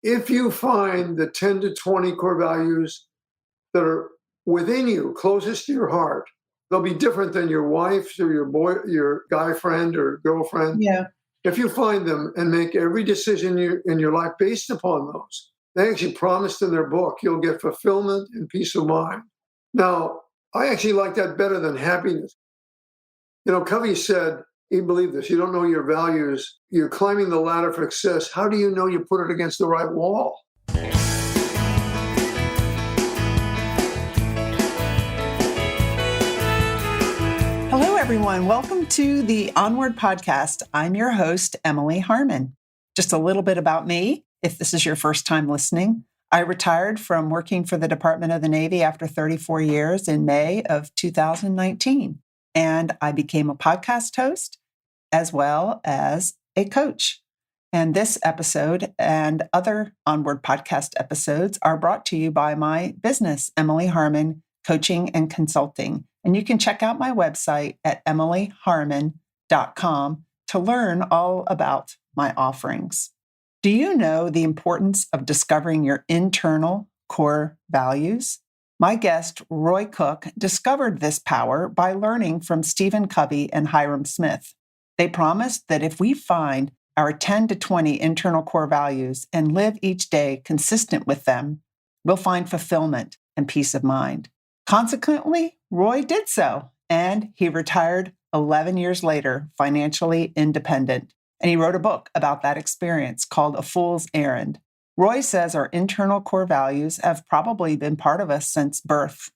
if you find the 10 to 20 core values that are within you, closest to your heart, they'll be different than your wife's or your guy friend or girlfriend. Yeah. If you find them and make every decision in your life based upon those, they actually promised in their book, you'll get fulfillment and peace of mind. Now, I actually like that better than happiness. Covey said, he believed this, you don't know your values, you're climbing the ladder for success. How do you know you put it against the right wall? Hello, everyone. Welcome to the Onward Podcast. I'm your host, Emily Harmon. Just a little bit about me, if this is your first time listening. I retired from working for the Department of the Navy after 34 years in May of 2019, and I became a podcast host as well as a coach. And this episode and other Onward Podcast episodes are brought to you by my business, Emily Harmon Coaching and Consulting. And you can check out my website at emilyharmon.com to learn all about my offerings. Do you know the importance of discovering your internal core values? My guest, Roy Cook, discovered this power by learning from Stephen Covey and Hyrum Smith. They promised that if we find our 10 to 20 internal core values and live each day consistent with them, we'll find fulfillment and peace of mind. Consequently, Roy did so, and he retired 11 years later, financially independent. And he wrote a book about that experience called A Fool's Errand. Roy says our internal core values have probably been part of us since birth.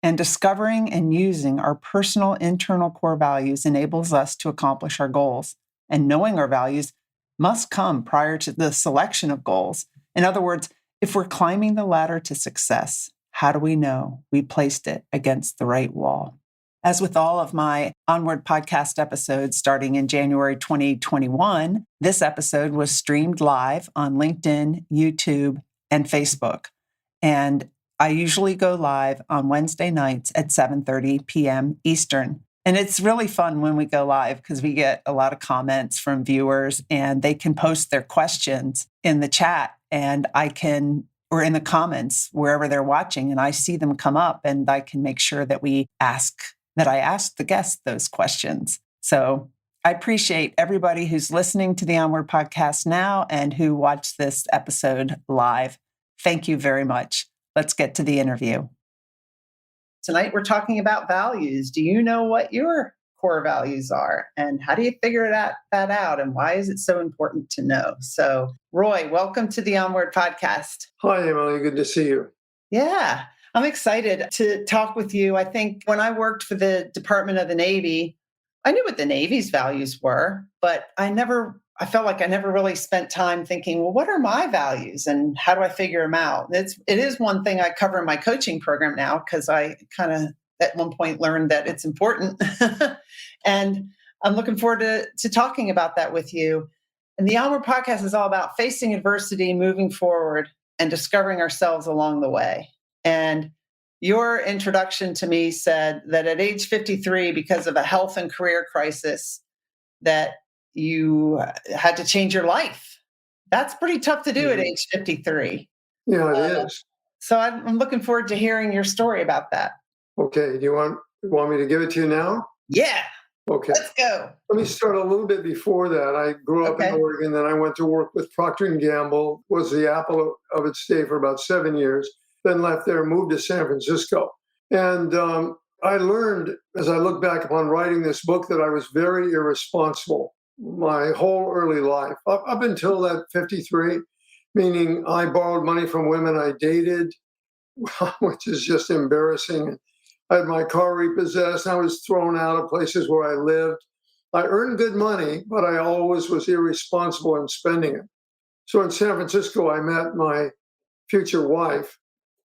And discovering and using our personal internal core values enables us to accomplish our goals. And knowing our values must come prior to the selection of goals. In other words, if we're climbing the ladder to success, how do we know we placed it against the right wall? As with all of my Onward Podcast episodes starting in January 2021, this episode was streamed live on LinkedIn, YouTube, and Facebook. And I usually go live on Wednesday nights at 7:30 p.m. Eastern. And it's really fun when we go live because we get a lot of comments from viewers and they can post their questions in the chat and or in the comments wherever they're watching, and I see them come up and I can make sure that I ask the guests those questions. So I appreciate everybody who's listening to the Onward Podcast now and who watched this episode live. Thank you very much. Let's get to the interview. Tonight, we're talking about values. Do you know what your core values are? And how do you figure that out? And why is it so important to know? So, Roy, welcome to the Onward Podcast. Hi, Emily. Good to see you. Yeah, I'm excited to talk with you. I think when I worked for the Department of the Navy, I knew what the Navy's values were, but I felt like I never really spent time thinking, well, what are my values and how do I figure them out? It is one thing I cover in my coaching program now because I kind of at one point learned that it's important. And I'm looking forward to talking about that with you. And the Onward Podcast is all about facing adversity, moving forward, and discovering ourselves along the way. And your introduction to me said that at age 53, because of a health and career crisis, that you had to change your life. That's pretty tough to do at age 53. Yeah, it is. So I'm looking forward to hearing your story about that. Okay. Do you want me to give it to you now? Yeah. Okay. Let's go. Let me start a little bit before that. I grew up in Oregon, then I went to work with Procter & Gamble, was the apple of its day for about 7 years, then left there, moved to San Francisco. And I learned, as I look back upon writing this book, that I was very irresponsible my whole early life, up until that 53, meaning I borrowed money from women I dated, which is just embarrassing. I had my car repossessed. I was thrown out of places where I lived. I earned good money, but I always was irresponsible in spending it. So in San Francisco, I met my future wife.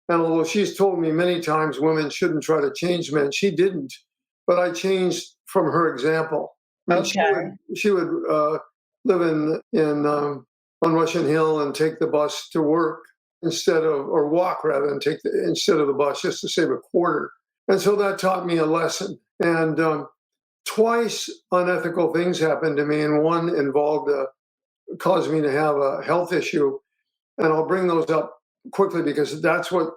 And although she's told me many times women shouldn't try to change men, she didn't. But I changed from her example. I mean, she would live on Russian Hill and take the bus to work or walk rather than instead of the bus, just to save a quarter. And so that taught me a lesson. And twice unethical things happened to me, and one caused me to have a health issue. And I'll bring those up quickly because that's what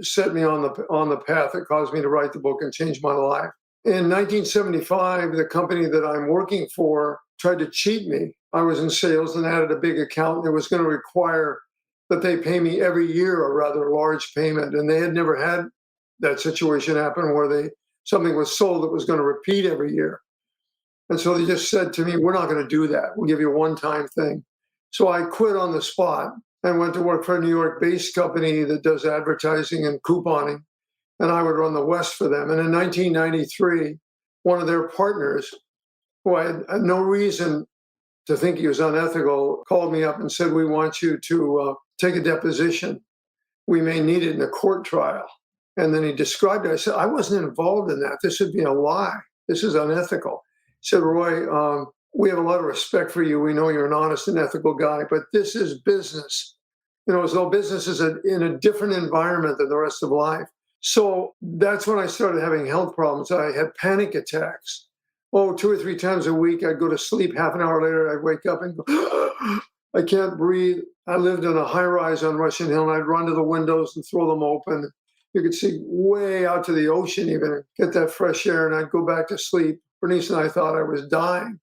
set me on the path that caused me to write the book and change my life. In 1975, the company that I'm working for tried to cheat me. I was in sales and added a big account that was going to require that they pay me every year a rather large payment. And they had never had that situation happen where something was sold that was going to repeat every year. And so they just said to me, we're not going to do that. We'll give you a one-time thing. So I quit on the spot and went to work for a New York-based company that does advertising and couponing. And I would run the West for them. And in 1993, one of their partners, who I had no reason to think he was unethical, called me up and said, we want you to take a deposition. We may need it in a court trial. And then he described it. I said, I wasn't involved in that. This would be a lie. This is unethical. He said, Roy, we have a lot of respect for you. We know you're an honest and ethical guy, but this is business. As though business is in a different environment than the rest of life. So that's when I started having health problems. I had panic attacks. 2 or 3 times a week, I'd go to sleep. Half an hour later, I'd wake up and go, I can't breathe. I lived in a high rise on Russian Hill, and I'd run to the windows and throw them open. You could see way out to the ocean even, and get that fresh air, and I'd go back to sleep. Bernice and I thought I was dying.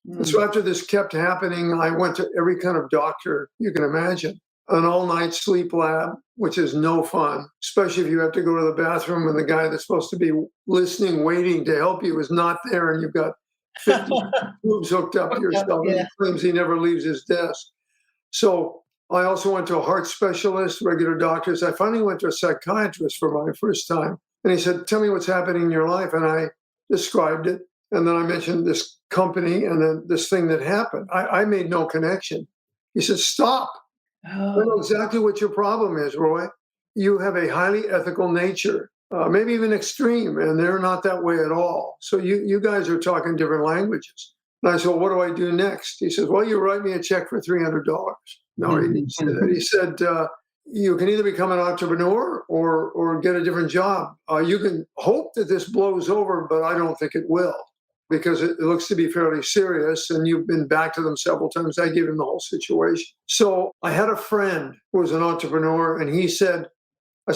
And so after this kept happening, I went to every kind of doctor you can imagine. An all-night sleep lab, which is no fun, especially if you have to go to the bathroom and the guy that's supposed to be listening, waiting to help you is not there, and you've got 50 tubes hooked up to yourself, and he claims he never leaves his desk. So I also went to a heart specialist, regular doctors. I finally went to a psychiatrist for my first time, and he said, tell me what's happening in your life, and I described it, and then I mentioned this company and then this thing that happened. I made no connection. He said, stop. I know exactly what your problem is, Roy. You have a highly ethical nature, maybe even extreme, and they're not that way at all. So you guys are talking different languages. And I said, well, what do I do next? He says, well, you write me a check for $300. No, he didn't say that. He said, you can either become an entrepreneur or get a different job. You can hope that this blows over, but I don't think it will, because it looks to be fairly serious, and you've been back to them several times. I gave him the whole situation. So I had a friend who was an entrepreneur, and I said,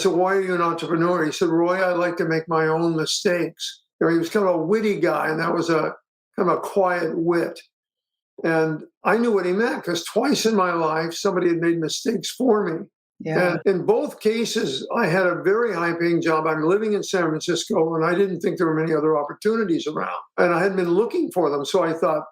why are you an entrepreneur? He said, Roy, I like to make my own mistakes. He was kind of a witty guy, and that was a kind of a quiet wit. And I knew what he meant, because twice in my life, somebody had made mistakes for me. Yeah. And in both cases, I had a very high-paying job. I'm living in San Francisco, and I didn't think there were many other opportunities around. And I had been looking for them. So I thought,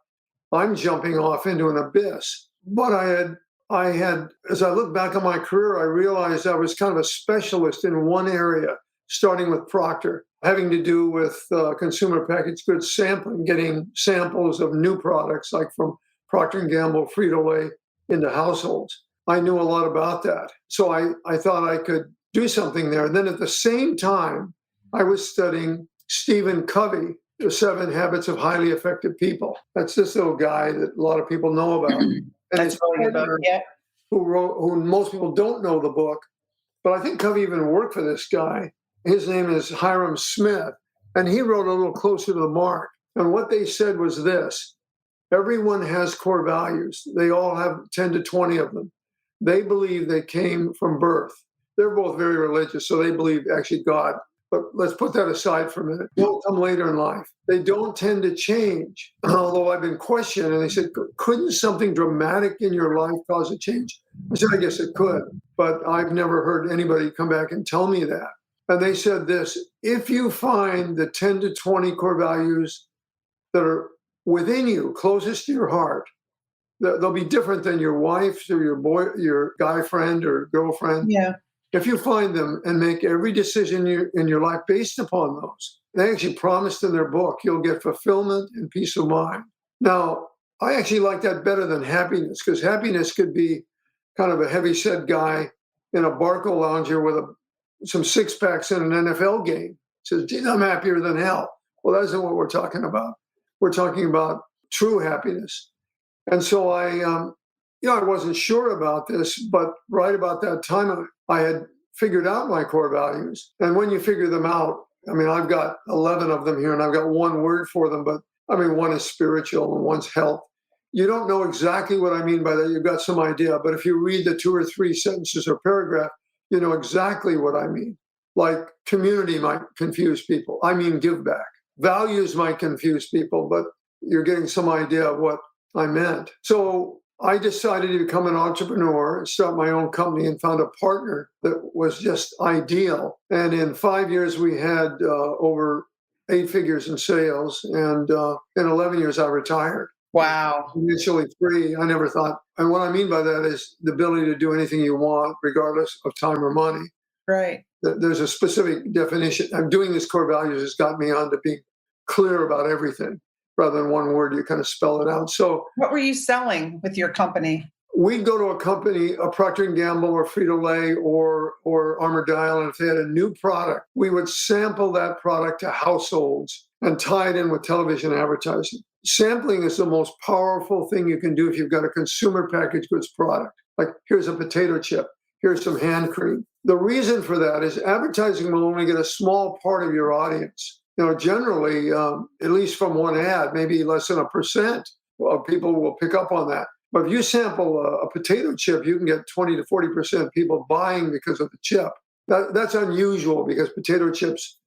I'm jumping off into an abyss. But I had, as I look back on my career, I realized I was kind of a specialist in one area, starting with Procter, having to do with consumer packaged goods sampling, getting samples of new products, like from Procter & Gamble, Frito-Lay, into households. I knew a lot about that. So I thought I could do something there. And then at the same time, I was studying Stephen Covey, The 7 Habits of Highly Effective People. That's this little guy that a lot of people know about. And That's really about, yeah. Who most people don't know the book, but I think Covey even worked for this guy. His name is Hyrum Smith, and he wrote a little closer to the mark. And what they said was this: everyone has core values. They all have 10 to 20 of them. They believe they came from birth. They're both very religious, so they believe actually God. But let's put that aside for a minute. They'll come later in life. They don't tend to change. Although I've been questioned, and they said, couldn't something dramatic in your life cause a change? I said, I guess it could, but I've never heard anybody come back and tell me that. And they said this: if you find the 10 to 20 core values that are within you, closest to your heart, they'll be different than your wife's or your guy friend or girlfriend. Yeah. If you find them and make every decision in your life based upon those, they actually promised in their book, you'll get fulfillment and peace of mind. Now, I actually like that better than happiness, because happiness could be kind of a heavy-set guy in a Barco lounger with some six-packs in an NFL game. Says, geez, I'm happier than hell. Well, that isn't what we're talking about. We're talking about true happiness. And so I wasn't sure about this, but right about that time, I had figured out my core values. And when you figure them out, I mean, I've got 11 of them here, and I've got one word for them, but I mean, one is spiritual and one's health. you don't know exactly what I mean by that. You've got some idea, but if you read the 2 or 3 sentences or paragraph, you know exactly what I mean. Like community might confuse people. I mean, give back. Values might confuse people, but you're getting some idea of what I meant. So I decided to become an entrepreneur, start my own company, and found a partner that was just ideal. And in 5 years, we had over 8 figures in sales. And in 11 years, I retired. Wow. Initially free. I never thought, and what I mean by that is the ability to do anything you want, regardless of time or money. Right. There's a specific definition. I'm doing this core values has got me on to being clear about everything rather than one word. You kind of spell it out. So what were you selling with your company? We'd go to a company, a Procter & Gamble or Frito-Lay or Armour Dial, and if they had a new product, we would sample that product to households and tie it in with television advertising. Sampling is the most powerful thing you can do if you've got a consumer packaged goods product. Like, here's a potato chip, here's some hand cream. The reason for that is advertising will only get a small part of your audience. You know, generally, at least from one ad, maybe less than 1% of people will pick up on that. But if you sample a potato chip, you can get 20 to 40% people buying because of the chip. That's unusual because potato chips,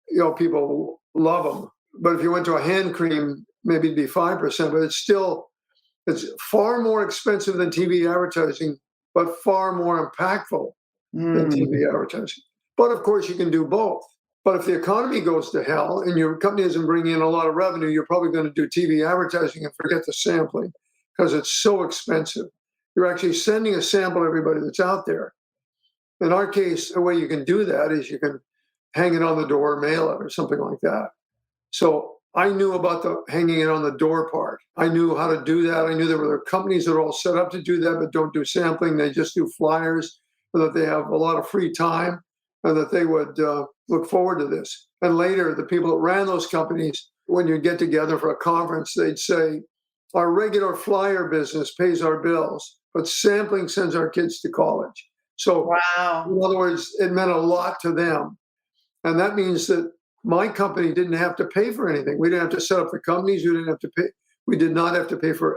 you know, people love them. But if you went to a hand cream, maybe it'd be 5%, but it's far more expensive than TV advertising, but far more impactful than TV advertising. But of course, you can do both. But if the economy goes to hell and your company isn't bringing in a lot of revenue, you're probably going to do TV advertising and forget the sampling because it's so expensive. You're actually sending a sample to everybody that's out there. In our case, the way you can do that is you can hang it on the door, mail it, or something like that. So I knew about the hanging it on the door part. I knew how to do that. I knew there were companies that are all set up to do that, but don't do sampling. They just do flyers, so that they have a lot of free time and that they would look forward to this. And later, the people that ran those companies, when you get together for a conference, they'd say, our regular flyer business pays our bills, but sampling sends our kids to college. So wow. In other words, it meant a lot to them. And that means that my company didn't have to pay for anything. We didn't have to set up the companies. We didn't have to pay. We did not have to pay for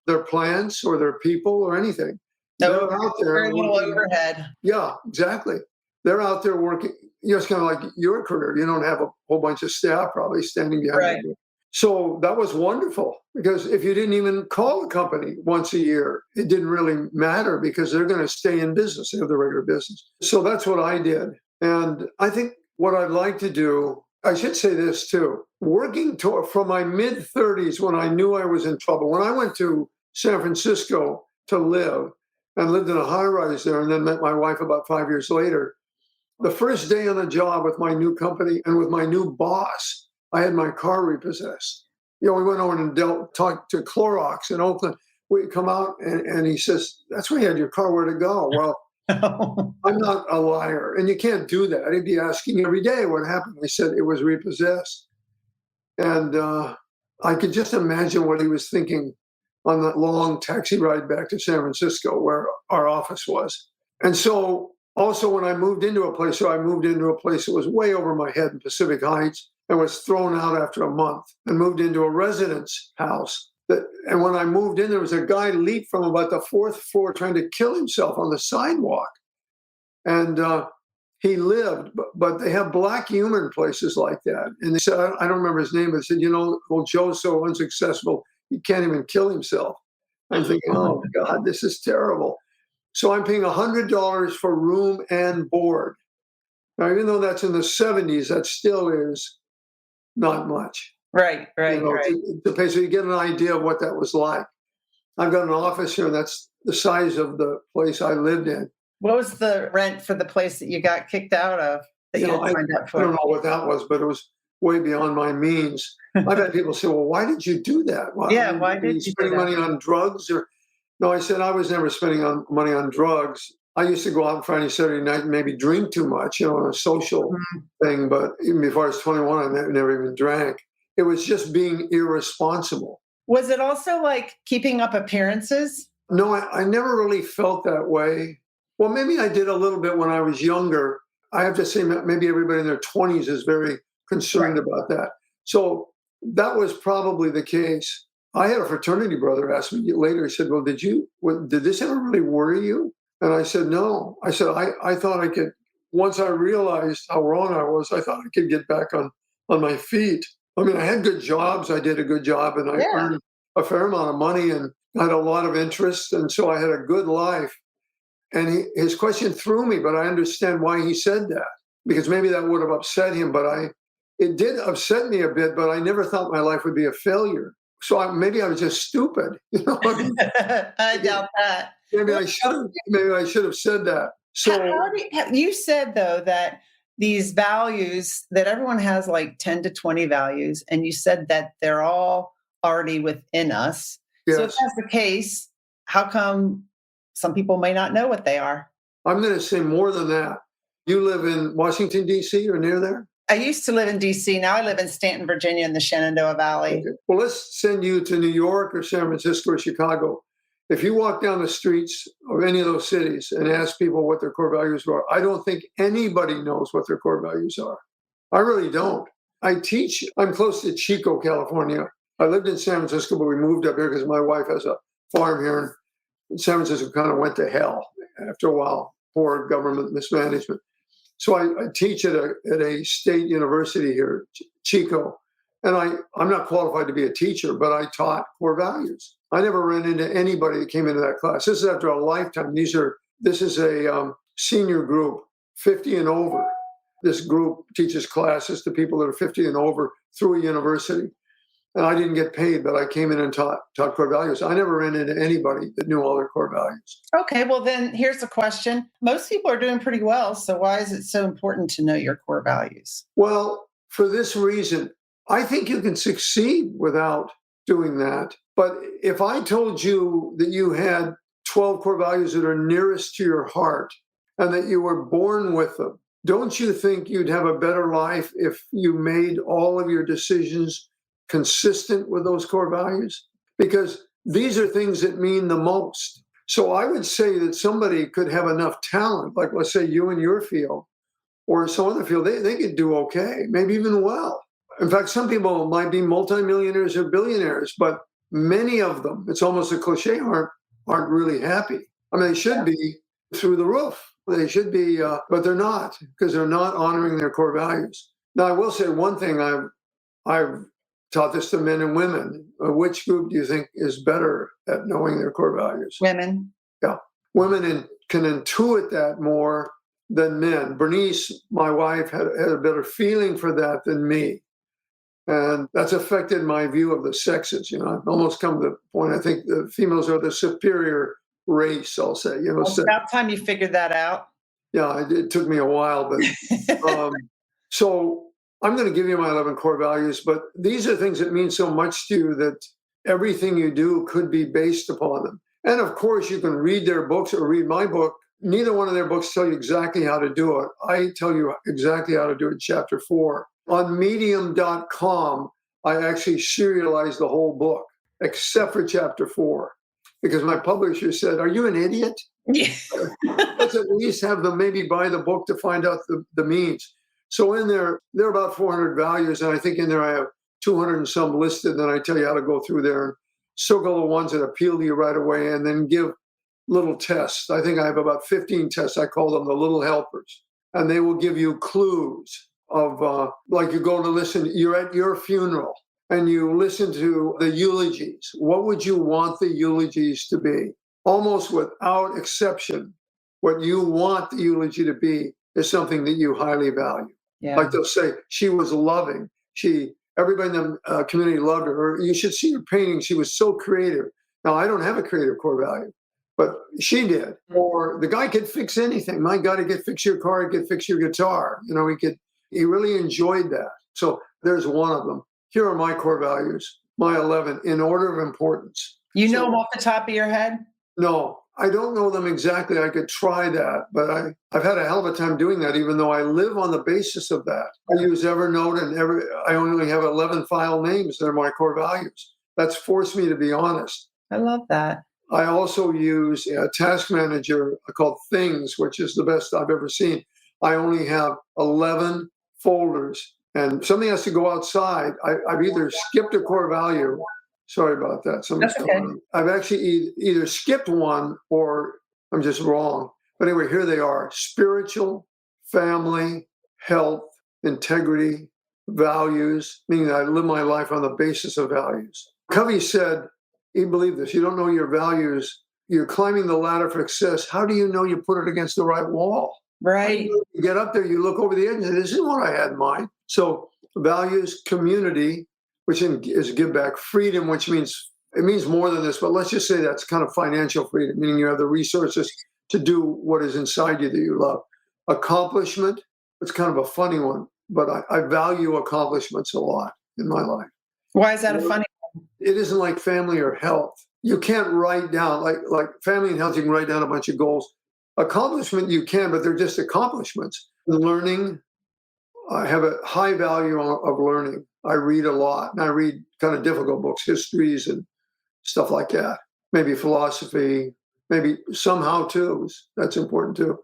their plants or their people or anything. No, they're out there. Very little overhead. Yeah, exactly. They're out there working. You know, it's kind of like your career. You don't have a whole bunch of staff probably standing behind you. So that was wonderful because if you didn't even call the company once a year, it didn't really matter because they're going to stay in business. They have the regular business. So that's what I did. And I think what I'd like to do, I should say this too, working from my mid-30s when I knew I was in trouble. When I went to San Francisco to live and lived in a high-rise there and then met my wife about 5 years later, the first day on the job with my new company and with my new boss, I had my car repossessed. You know, we went over and talked to Clorox in Oakland. We come out and he says, that's where you had your car, where'd it go? Well, I'm not a liar. And you can't do that. He'd be asking every day what happened. He said it was repossessed. And I could just imagine what he was thinking on that long taxi ride back to San Francisco where our office was. And so also when I moved into a place that was way over my head in Pacific Heights and was thrown out after a month and moved into a residence house. And when I moved in, there was a guy leaped from about the 4th floor trying to kill himself on the sidewalk. And he lived, but they have black humor in places like that. And they said, I don't remember his name, but they said, you know, well, Joe's so unsuccessful, he can't even kill himself. I'm thinking, oh God, this is terrible. So I'm paying $100 for room and board. Now, even though that's in the 70s, that still is not much. Right. To pay, so you get an idea of what that was like. I've got an office here, and that's the size of the place I lived in. What was the rent for the place that you got kicked out of? I don't know what that was, but it was way beyond my means. I've had people say, well, why did you do that? Why did you spend money on drugs? Or no, I said I was never spending money on drugs. I used to go out on Friday, Saturday night and maybe drink too much, you know, on a social thing. But even before I was 21, I never even drank. It was just being irresponsible. Was it also like keeping up appearances? No, I never really felt that way. Well, maybe I did a little bit when I was younger. I have to say maybe everybody in their 20s is very concerned about that. So that was probably the case. I had a fraternity brother ask me later, he said, well, did this ever really worry you? And I said, no. I said, I thought I could, once I realized how wrong I was, I thought I could get back on my feet. I mean, I had good jobs. I did a good job and I earned a fair amount of money and had a lot of interest. And so I had a good life. And his question threw me, but I understand why he said that, because maybe that would have upset him. But it did upset me a bit, but I never thought my life would be a failure. So maybe I was just stupid. I doubt that. Maybe I should have said that. So you said, though, that these values, that everyone has like 10 to 20 values, and you said that they're all already within us. Yes. So if that's the case, how come some people may not know what they are? I'm going to say more than that. You live in Washington, D.C. or near there? I used to live in D.C. Now I live in Stanton, Virginia in the Shenandoah Valley. Okay. Well, let's send you to New York or San Francisco or Chicago. If you walk down the streets of any of those cities and ask people what their core values are, I don't think anybody knows what their core values are. I really don't. I'm close to Chico, California. I lived in San Francisco, but we moved up here because my wife has a farm here. And San Francisco kind of went to hell after a while, poor government mismanagement. So I teach at a state university here, Chico. And I'm not qualified to be a teacher, but I taught core values. I never ran into anybody that came into that class. This is after a lifetime. This is a senior group, 50 and over. This group teaches classes to people that are 50 and over through a university. And I didn't get paid, but I came in and taught core values. I never ran into anybody that knew all their core values. Okay, well then here's the question. Most people are doing pretty well, so why is it so important to know your core values? Well, for this reason, I think you can succeed without doing that. But if I told you that you had 12 core values that are nearest to your heart and that you were born with them, don't you think you'd have a better life if you made all of your decisions consistent with those core values? Because these are things that mean the most. So I would say that somebody could have enough talent, like let's say you in your field or some other field, they could do okay, maybe even well. In fact, some people might be multimillionaires or billionaires, but many of them, it's almost a cliche, aren't really happy. I mean, they should be through the roof. They should be, but they're not, because they're not honoring their core values. Now, I will say one thing. I've taught this to men and women. Which group do you think is better at knowing their core values? Women. Yeah. Women can intuit that more than men. Bernice, my wife, had a better feeling for that than me. And that's affected my view of the sexes. I've almost come to the point, I think the females are the superior race, I'll say. Well, about time you figured that out. Yeah, it took me a while. But so I'm going to give you my 11 core values, but these are things that mean so much to you that everything you do could be based upon them. And of course, you can read their books or read my book. Neither one of their books tell you exactly how to do it. I tell you exactly how to do it in chapter 4. On medium.com, I actually serialized the whole book, except for chapter 4, because my publisher said, "Are you an idiot?" Yeah. Let's at least have them maybe buy the book to find out the means. So in there are about 400 values, and I think in there I have 200 and some listed. Then I tell you how to go through there and circle the ones that appeal to you right away, and then give little tests. I think I have about 15 tests. I call them the little helpers, and they will give you clues of like you go to listen. You're at your funeral and you listen to the eulogies. What would you want the eulogies to be? Almost without exception, what you want the eulogy to be is something that you highly value. Yeah. Like they'll say, she was loving. Everybody in the community loved her. Or you should see her painting. She was so creative. Now, I don't have a creative core value, but she did. Or the guy could fix anything. My God, he could fix your car. He could fix your guitar. He really enjoyed that. So there's one of them. Here are my core values, my 11, in order of importance. You know them off the top of your head? No, I don't know them exactly. I could try that, but I've had a hell of a time doing that, even though I live on the basis of that. I use Evernote, and I only have 11 file names that are my core values. That's forced me to be honest. I love that. I also use a task manager called Things, which is the best I've ever seen. I only have 11 folders, and something has to go outside. I've either skipped a core value Sorry about that. That's okay. I've actually either skipped one or I'm just wrong. But anyway, here they are: spiritual, family, health, integrity, values, meaning I live my life on the basis of values. Covey said, he believed this: you don't know your values, you're climbing the ladder for success. How do you know you put it against the right wall? Right. You get up there, you look over the edge and say, this isn't what I had in mind. So values, community, which is give back, freedom, which means, it means more than this, but let's just say that's kind of financial freedom, meaning you have the resources to do what is inside you that you love. Accomplishment, it's kind of a funny one, but I value accomplishments a lot in my life. Why is that a funny one? It isn't like family or health. You can't write down, like family and health, you can write down a bunch of goals. Accomplishment you can, but they're just accomplishments. Learning, I have a high value of learning. I read a lot, and I read kind of difficult books, histories and stuff like that. Maybe philosophy, maybe some how-tos. That's important too.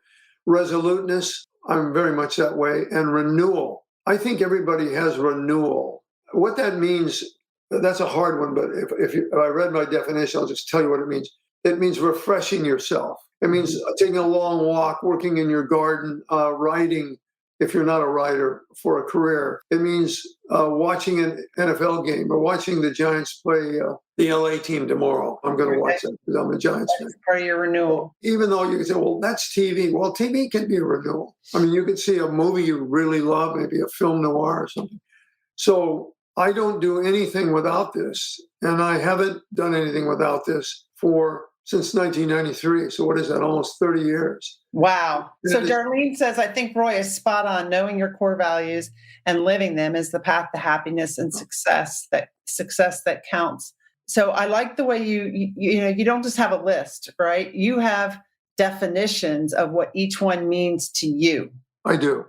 Resoluteness, I'm very much that way. And renewal. I think everybody has renewal. What that means, that's a hard one, but if I read my definition, I'll just tell you what it means. It means refreshing yourself. It means taking a long walk, working in your garden, writing, if you're not a writer, for a career. It means watching an NFL game or watching the Giants play the LA team tomorrow. I'm going to watch that because I'm a Giants fan. Part of your renewal. Even though you can say, well, that's TV. Well, TV can be a renewal. I mean, you could see a movie you really love, maybe a film noir or something. So I don't do anything without this. And I haven't done anything without this since 1993. So what is that? Almost 30 years. Wow. So Darlene says, I think Roy is spot on. Knowing your core values and living them is the path to happiness and success that counts. So I like the way you don't just have a list, right? You have definitions of what each one means to you. I do.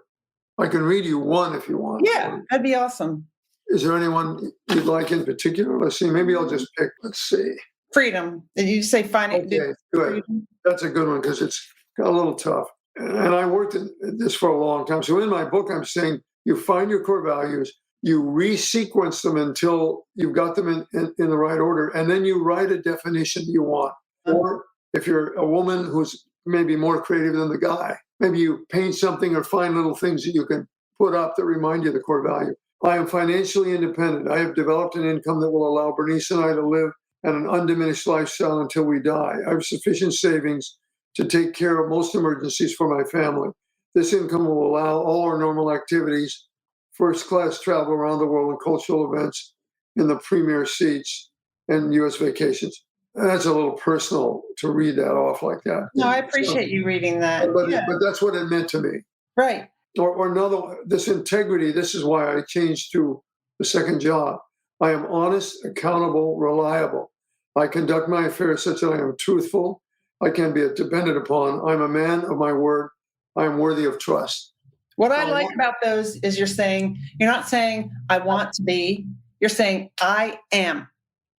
I can read you one if you want. Yeah, that'd be awesome. Is there anyone you'd like in particular? Let's see. Maybe I'll just pick. Let's see. Freedom. Did you say finance? Okay, good. That's a good one because it's a little tough. And I worked in this for a long time. So in my book, I'm saying you find your core values, you resequence them until you've got them in the right order, and then you write a definition you want. Or if you're a woman who's maybe more creative than the guy, maybe you paint something or find little things that you can put up that remind you of the core value. I am financially independent. I have developed an income that will allow Bernice and I to live at an undiminished lifestyle until we die. I have sufficient savings to take care of most emergencies for my family. This income will allow all our normal activities, first-class travel around the world and cultural events in the premier seats and U.S. vacations. And that's a little personal to read that off like that. No, I appreciate you reading that. But that's what it meant to me. Right. Or another, this integrity, this is why I changed to the second job. I am honest, accountable, reliable. I conduct my affairs such that I am truthful. I can be depended upon. I'm a man of my word. I am worthy of trust. What I like about those is you're not saying I want to be, you're saying I am.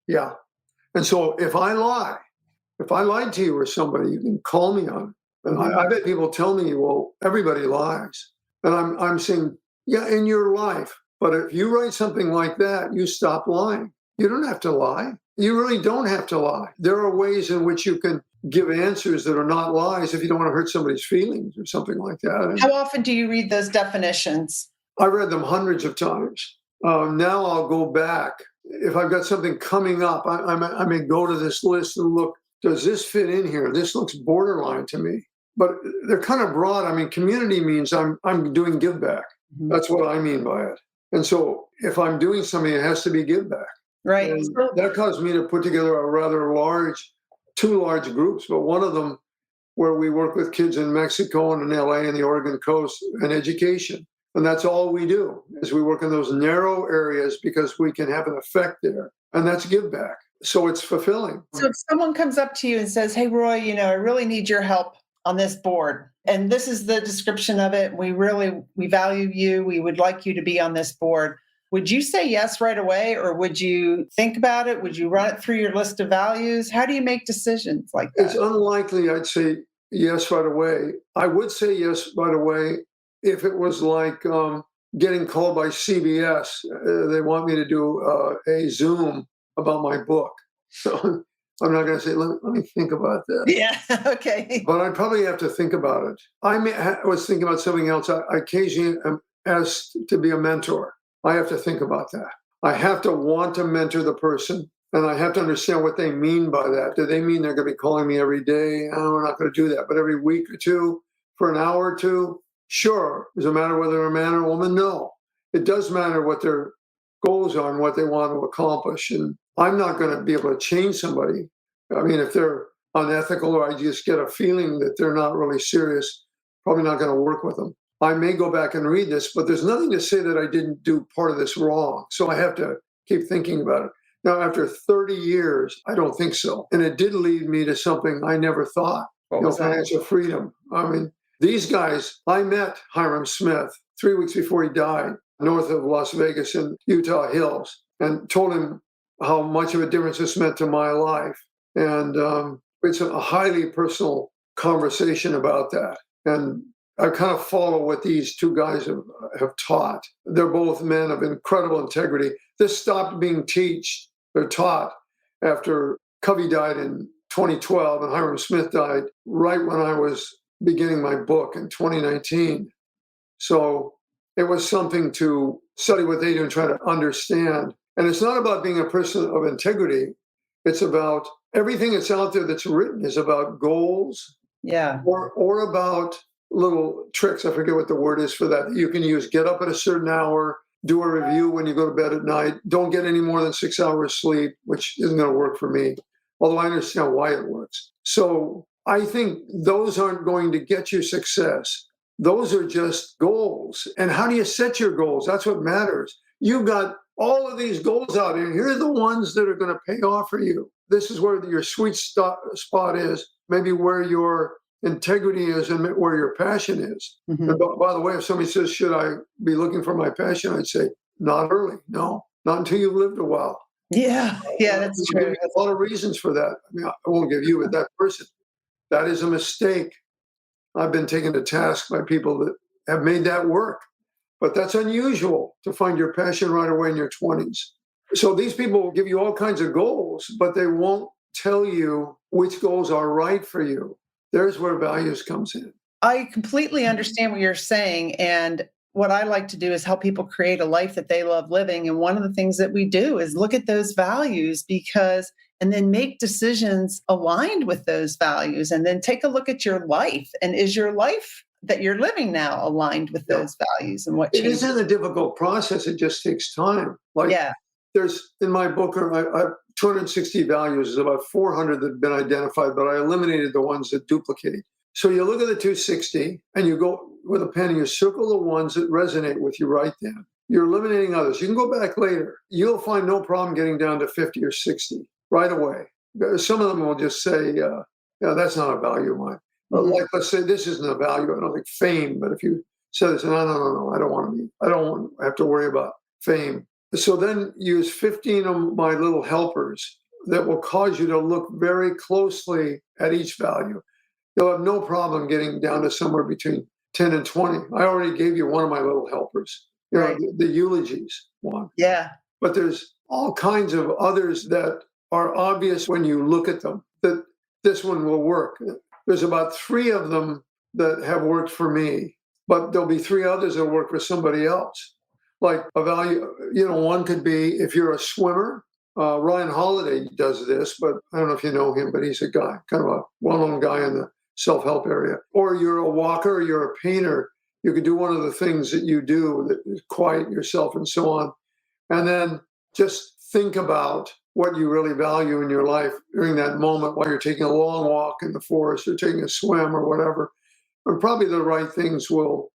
Yeah. And so if I lied to you or somebody, you can call me on it. And I bet people tell me, well, everybody lies. And I'm saying, yeah, in your life. But if you write something like that, you stop lying. You don't have to lie. You really don't have to lie. There are ways in which you can give answers that are not lies if you don't want to hurt somebody's feelings or something like that. And how often do you read those definitions? I read them hundreds of times. Now I'll go back. If I've got something coming up, I may go to this list and look, does this fit in here? This looks borderline to me. But they're kind of broad. I mean, community means I'm doing give back. Mm-hmm. That's what I mean by it. And so if I'm doing something, it has to be give back. Right. And that caused me to put together a rather two large groups, but one of them where we work with kids in Mexico and in LA and the Oregon coast and education. And that's all we do is we work in those narrow areas because we can have an effect there. And that's give back. So it's fulfilling. So if someone comes up to you and says, hey, Roy, I really need your help on this board. And this is the description of it. We value you. We would like you to be on this board. Would you say yes right away, or would you think about it? Would you run it through your list of values? How do you make decisions like that? It's unlikely I'd say yes right away. I would say yes right away if it was like getting called by CBS. They want me to do a Zoom about my book. So I'm not going to say, let me think about that. Yeah. Okay. But I'd probably have to think about it. I was thinking about something else. I occasionally am asked to be a mentor. I have to think about that. I have to want to mentor the person, and I have to understand what they mean by that. Do they mean they're going to be calling me every day? Oh, we're not going to do that. But every week or two, for an hour or two? Sure. Does it matter whether they're a man or a woman? No. It does matter what their goals are and what they want to accomplish. And I'm not going to be able to change somebody. I mean, if they're unethical or I just get a feeling that they're not really serious, probably not going to work with them. I may go back and read this, but there's nothing to say that I didn't do part of this wrong. So I have to keep thinking about it. Now, after 30 years, I don't think so. And it did lead me to something I never thought, financial freedom. I mean, these guys, I met Hyrum Smith 3 weeks before he died, north of Las Vegas in Utah Hills, and told him how much of a difference this meant to my life. And it's a highly personal conversation about that. And I kind of follow what these two guys have taught. They're both men of incredible integrity. This stopped being taught after Covey died in 2012 and Hyrum Smith died right when I was beginning my book in 2019. So it was something to study what they do and try to understand. And it's not about being a person of integrity. It's about everything that's out there that's written is about goals. Yeah. Or about little tricks. I forget what the word is for that you can use. Get up at a certain hour, do a review when you go to bed at night. Don't get any more than 6 hours sleep, which isn't going to work for me, although I understand why it works. So I think those aren't going to get you success. Those are just goals. And how do you set your goals? That's what matters. You've got all of these goals out here. Here are the ones that are going to pay off for you. This is where your sweet spot is, maybe where your integrity is and where your passion is. Mm-hmm. And by the way, if somebody says, should I be looking for my passion? I'd say, not early. No, not until you've lived a while. Yeah, that's true. There's a lot of reasons for that. I mean, I won't give you, but that person, that is a mistake. I've been taken to task by people that have made that work. But that's unusual to find your passion right away in your 20s. So these people will give you all kinds of goals, but they won't tell you which goals are right for you. There's where values comes in. I completely understand what you're saying. And what I like to do is help people create a life that they love living. And one of the things that we do is look at those values and then make decisions aligned with those values. And then take a look at your life. And is your life that you're living now aligned with those values and what changes? It isn't a difficult process. It just takes time. There's in my book, I have 260 values. There's about 400 that have been identified, but I eliminated the ones that duplicate. So you look at the 260 and you go with a pen and you circle the ones that resonate with you right then. You're eliminating others. You can go back later. You'll find no problem getting down to 50 or 60 right away. Some of them will just say, that's not a value of mine. Mm-hmm. Like, let's say this isn't a value. I don't think fame, but if you said this, no, I don't want to have to worry about fame. So then use 15 of my little helpers that will cause you to look very closely at each value. You'll have no problem getting down to somewhere between 10 and 20. I already gave you one of my little helpers, right. The eulogies one. Yeah. But there's all kinds of others that are obvious when you look at them, that this one will work. There's about 3 of them that have worked for me, but there'll be 3 others that work for somebody else. Like a value, one could be if you're a swimmer. Ryan Holiday does this, but I don't know if you know him, but he's a guy, kind of a well-known guy in the self-help area. Or you're a walker, or you're a painter. You could do one of the things that you do, that is quiet yourself and so on. And then just think about what you really value in your life during that moment while you're taking a long walk in the forest or taking a swim or whatever. And probably the right things will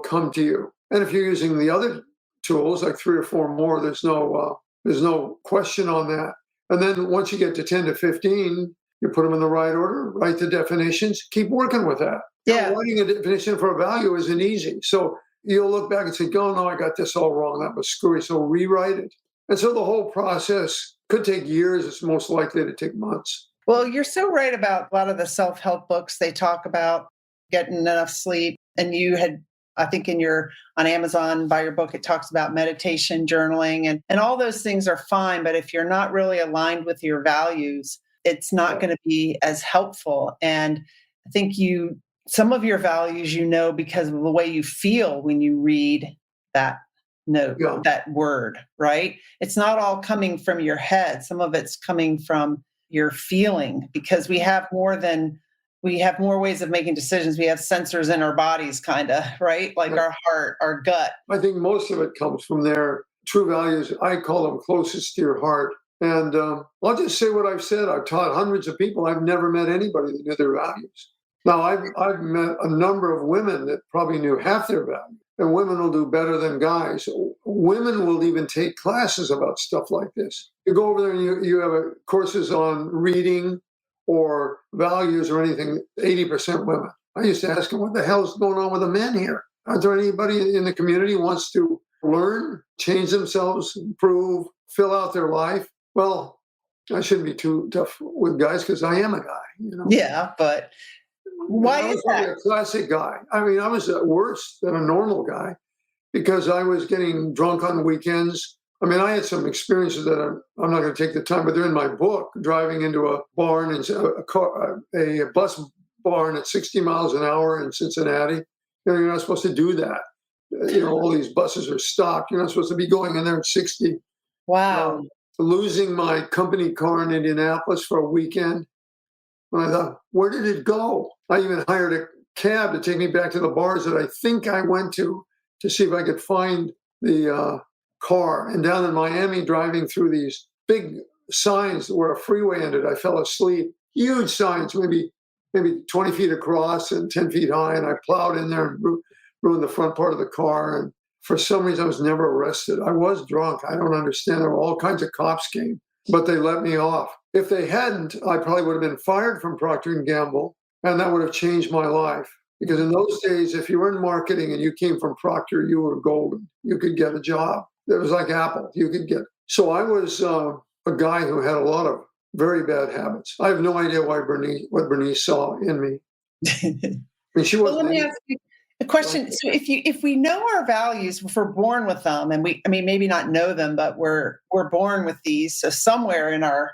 come to you. And if you're using the other tools, like 3 or 4 more, there's no question on that. And then once you get to 10 to 15, you put them in the right order, write the definitions, keep working with that. Yeah. Writing a definition for a value isn't easy. So you'll look back and say, oh, no, I got this all wrong. That was screwy. So rewrite it. And so the whole process could take years. It's most likely to take months. Well, you're so right about a lot of the self-help books. They talk about getting enough sleep. And you had I think on Amazon, buy your book, it talks about meditation, journaling, and all those things are fine. But if you're not really aligned with your values, it's not going to be as helpful. And I think some of your values, because of the way you feel when you read that note, that word, right? It's not all coming from your head. Some of it's coming from your feeling, because we have more ways of making decisions. We have sensors in our bodies, kind of, right? Like our heart, our gut. I think most of it comes from their true values. I call them closest to your heart. And I'll just say what I've said. I've taught hundreds of people. I've never met anybody that knew their values. Now, I've met a number of women that probably knew half their value, and women will do better than guys. Women will even take classes about stuff like this. You go over there and you have courses on reading or values or anything, 80% women. I used to ask them, what the hell is going on with the men here? Aren't there anybody in the community who wants to learn, change themselves, improve, fill out their life? Well, I shouldn't be too tough with guys because I am a guy. Yeah, but why is that? I was a classic guy. I mean, I was worse than a normal guy because I was getting drunk on the weekends. I mean, I had some experiences that I'm not going to take the time, but they're in my book. Driving into a barn, a bus barn at 60 miles an hour in Cincinnati. You're not supposed to do that. All these buses are stopped. You're not supposed to be going in there at 60. Wow. Losing my company car in Indianapolis for a weekend. And I thought, where did it go? I even hired a cab to take me back to the bars that I think I went to see if I could find the car. And down in Miami, driving through these big signs where a freeway ended, I fell asleep. Huge signs, maybe 20 feet across and 10 feet high. And I plowed in there and ruined the front part of the car. And for some reason, I was never arrested. I was drunk. I don't understand. There were all kinds of cops came, but they let me off. If they hadn't, I probably would have been fired from Procter & Gamble, and that would have changed my life. Because in those days, if you were in marketing and you came from Procter, you were golden. You could get a job. It was like Apple. You could get. So I was a guy who had a lot of very bad habits. I have no idea what Bernice saw in me. I mean, she wasn't. Well, let me ask you a question. So if we know our values, if we're born with them, and maybe not know them, but we're born with these. So somewhere in our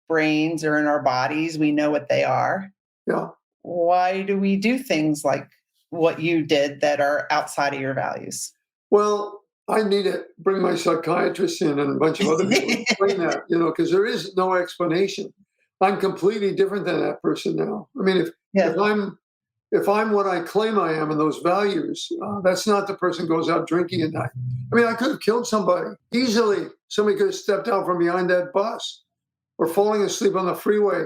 brains or in our bodies, we know what they are. Yeah. Why do we do things like what you did that are outside of your values? Well, I need to bring my psychiatrist in and a bunch of other people to explain that, because there is no explanation. I'm completely different than that person now. I mean, if I'm what I claim I am in those values, that's not the person who goes out drinking at night. I mean, I could have killed somebody easily. Somebody could have stepped out from behind that bus, or falling asleep on the freeway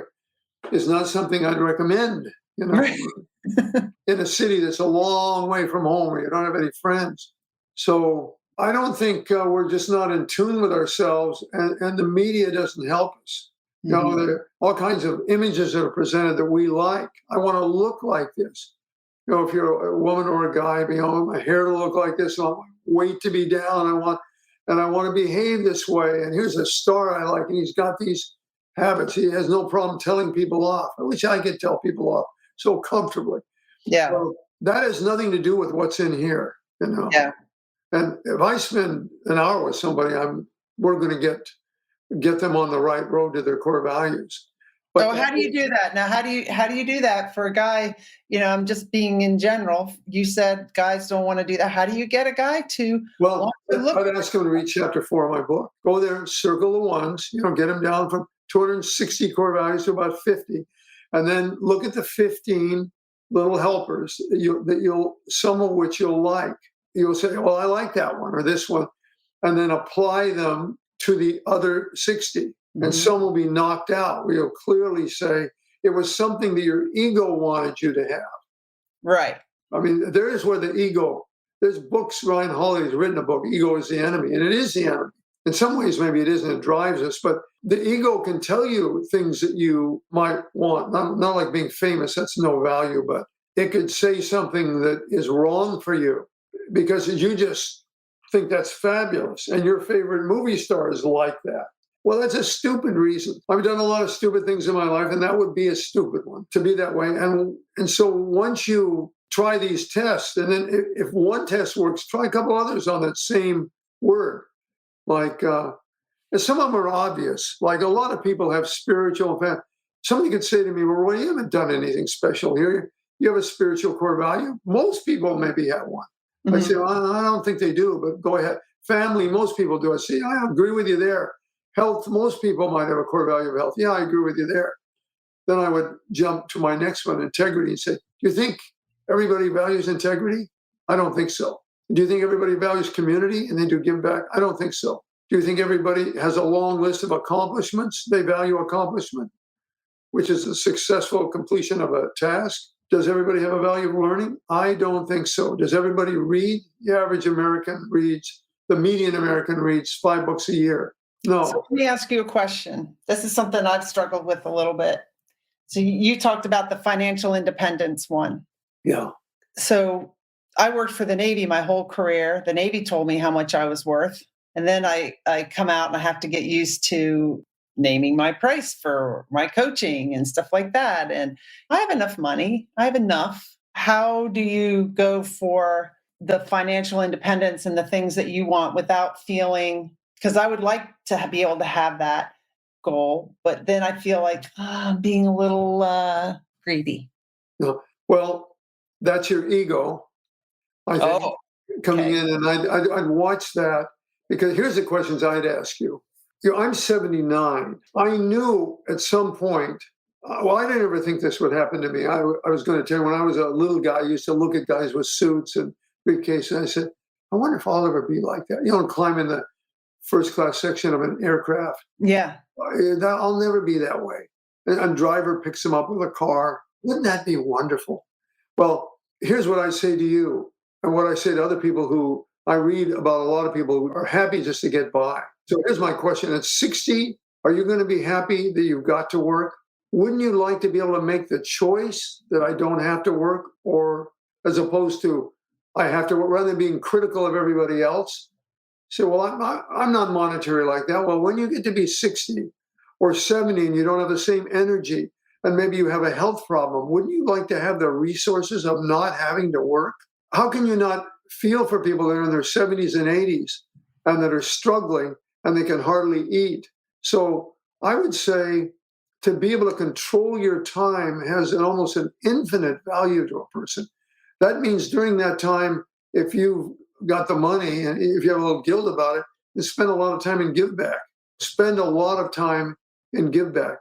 is not something I'd recommend. Right. In a city that's a long way from home where you don't have any friends. So I don't think we're just not in tune with ourselves, and the media doesn't help us. There are all kinds of images that are presented that we like. I want to look like this. If you're a woman or a guy, I want my hair to look like this, I want my weight to be down, and I want to behave this way. And here's a star I like, and he's got these habits. He has no problem telling people off. I wish I could tell people off so comfortably. Yeah. So that has nothing to do with what's in here, Yeah. And if I spend an hour with somebody, we're going to get them on the right road to their core values. But so how do you do that? Now, how do you do that for a guy? I'm just being in general. You said guys don't want to do that. How do you get a guy to? Well, I'd ask him to read chapter 4 of my book. Go there, circle the ones, get them down from 260 core values to about 50. And then look at the 15 little helpers some of which you'll like. You'll say, well, I like that one or this one, and then apply them to the other 60. And some will be knocked out, where you'll clearly say it was something that your ego wanted you to have. Right. I mean, there is where the ego, there's books, Ryan Holiday's written a book, Ego is the Enemy, and it is the enemy. In some ways, maybe it isn't, it drives us, but the ego can tell you things that you might want. Not like being famous, that's no value, but it could say something that is wrong for you because you just think that's fabulous. And your favorite movie star is like that. Well, that's a stupid reason. I've done a lot of stupid things in my life, and that would be a stupid one, to be that way. And so once you try these tests. And then if one test works, try a couple others on that same word. Like, and some of them are obvious. Like a lot of people have spiritual. Somebody could say to me, well, Roy, you haven't done anything special here. You have a spiritual core value. Most people maybe have one. I say, well, I don't think they do, but go ahead. Family, most people do. I say, I agree with you there. Health, most people might have a core value of health. Yeah, I agree with you there. Then I would jump to my next one, integrity, and say, do you think everybody values integrity? I don't think so. Do you think everybody values community and they do give back? I don't think so. Do you think everybody has a long list of accomplishments? They value accomplishment, which is the successful completion of a task. Does everybody have a value of learning? I don't think so. Does everybody read? The average American reads, the median American reads 5 books a year. No. So let me ask you a question. This is something I've struggled with a little bit. So you talked about the financial independence one. Yeah. So I worked for the Navy my whole career. The Navy told me how much I was worth. And then I come out and I have to get used to naming my price for my coaching and stuff like that. And I have enough money. I have enough. How do you go for the financial independence and the things that you want without feeling, because I would like to be able to have that goal, but then I feel like I'm being a little greedy. No. Well, that's your ego, I think, coming in. And I'd watch that, because here's the questions I'd ask you. I'm 79. I knew at some point, well, I didn't ever think this would happen to me. I was going to tell you, when I was a little guy, I used to look at guys with suits and briefcases, and I said, I wonder if I'll ever be like that. And climb in the first class section of an aircraft. Yeah. I'll never be that way. And a driver picks him up with a car. Wouldn't that be wonderful? Well, here's what I say to you, and what I say to other people who I read about, a lot of people who are happy just to get by. So here's my question. At 60, are you going to be happy that you've got to work? Wouldn't you like to be able to make the choice that I don't have to work, or as opposed to I have to work, rather than being critical of everybody else? Say, well, I'm not monetary like that. Well, when you get to be 60 or 70 and you don't have the same energy, and maybe you have a health problem, wouldn't you like to have the resources of not having to work? How can you not feel for people that are in their 70s and 80s and that are struggling and they can hardly eat? So I would say to be able to control your time has almost an infinite value to a person. That means during that time, if you've got the money and if you have a little guilt about it, you spend a lot of time in give back. Spend a lot of time in give back.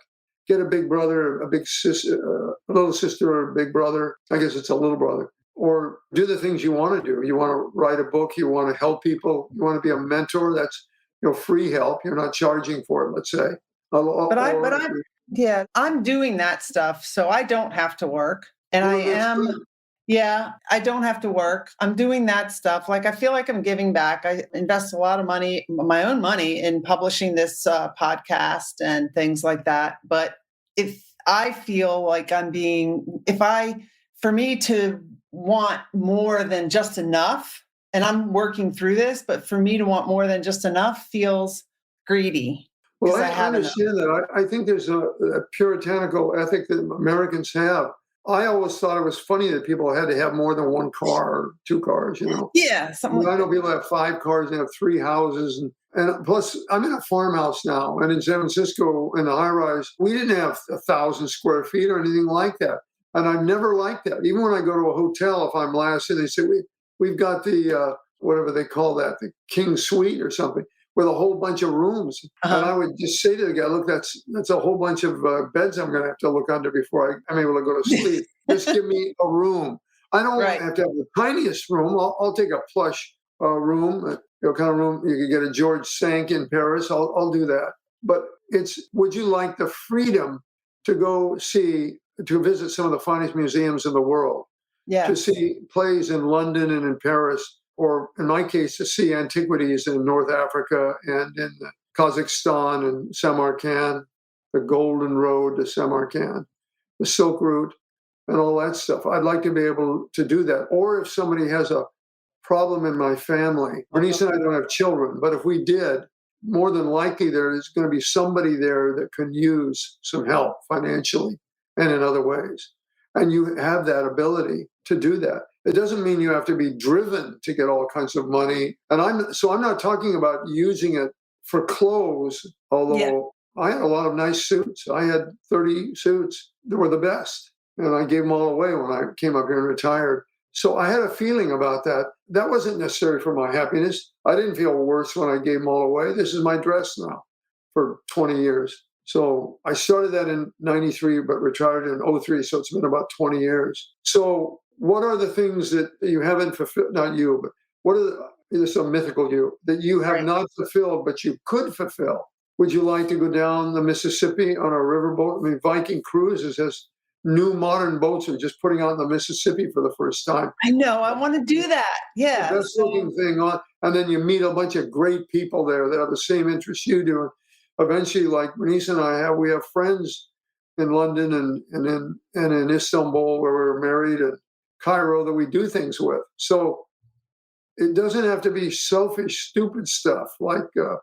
Get a big brother, a big sister, a little sister, or a big brother. I guess it's a little brother. Or do the things you want to do. You want to write a book. You want to help people. You want to be a mentor. That's free help. You're not charging for it, let's say. I'm doing that stuff, so I don't have to work, and I am. Good. Yeah, I don't have to work. I'm doing that stuff. Like, I feel like I'm giving back. I invest a lot of money, my own money, in publishing this podcast and things like that. But if I feel like for me to want more than just enough, and I'm working through this, but for me to want more than just enough feels greedy. Well, I understand that. I think there's a puritanical ethic that Americans have. I always thought it was funny that people had to have more than one car or 2 cars, Yeah. I know people have 5 cars and have 3 houses. And plus, I'm in a farmhouse now. And in San Francisco, in the high rise, we didn't have 1,000 square feet or anything like that. And I've never liked that. Even when I go to a hotel, if I'm last in, they say, we've got the, whatever they call that, the king suite or something, with a whole bunch of rooms. Uh-huh. And I would just say to the guy, look, that's a whole bunch of beds I'm going to have to look under before I'm able to go to sleep. Just give me a room. I don't have to have the tiniest room. I'll take a plush room, kind of room. You could get a George Cinq in Paris. I'll do that. But would you like the freedom to go to visit some of the finest museums in the world? Yeah. To see plays in London and in Paris, or in my case, to see antiquities in North Africa and in Kazakhstan and Samarkand, the Golden Road to Samarkand, the Silk Route, and all that stuff. I'd like to be able to do that. Or if somebody has a problem in my family, Bernice and I don't have children, but if we did, more than likely there is going to be somebody there that can use some help financially and in other ways. And you have that ability to do that. It doesn't mean you have to be driven to get all kinds of money. And I'm not talking about using it for clothes, although I had a lot of nice suits. I had 30 suits that were the best. And I gave them all away when I came up here and retired. So I had a feeling about that. That wasn't necessary for my happiness. I didn't feel worse when I gave them all away. This is my dress now for 20 years. So I started that in 93, but retired in 03. So it's been about 20 years. So what are the things that you haven't fulfilled? Not you, but what are this is a mythical you that you have not fulfilled, but you could fulfill? Would you like to go down the Mississippi on a riverboat? I mean, Viking Cruises has new modern boats are just putting out in the Mississippi for the first time. I know. I want to do that. Yeah. The best looking thing on. And then you meet a bunch of great people there that have the same interests you do. Eventually, like Bernice and we have friends in London and in Istanbul where we're married, and Cairo that we do things with. So it doesn't have to be selfish, stupid stuff like a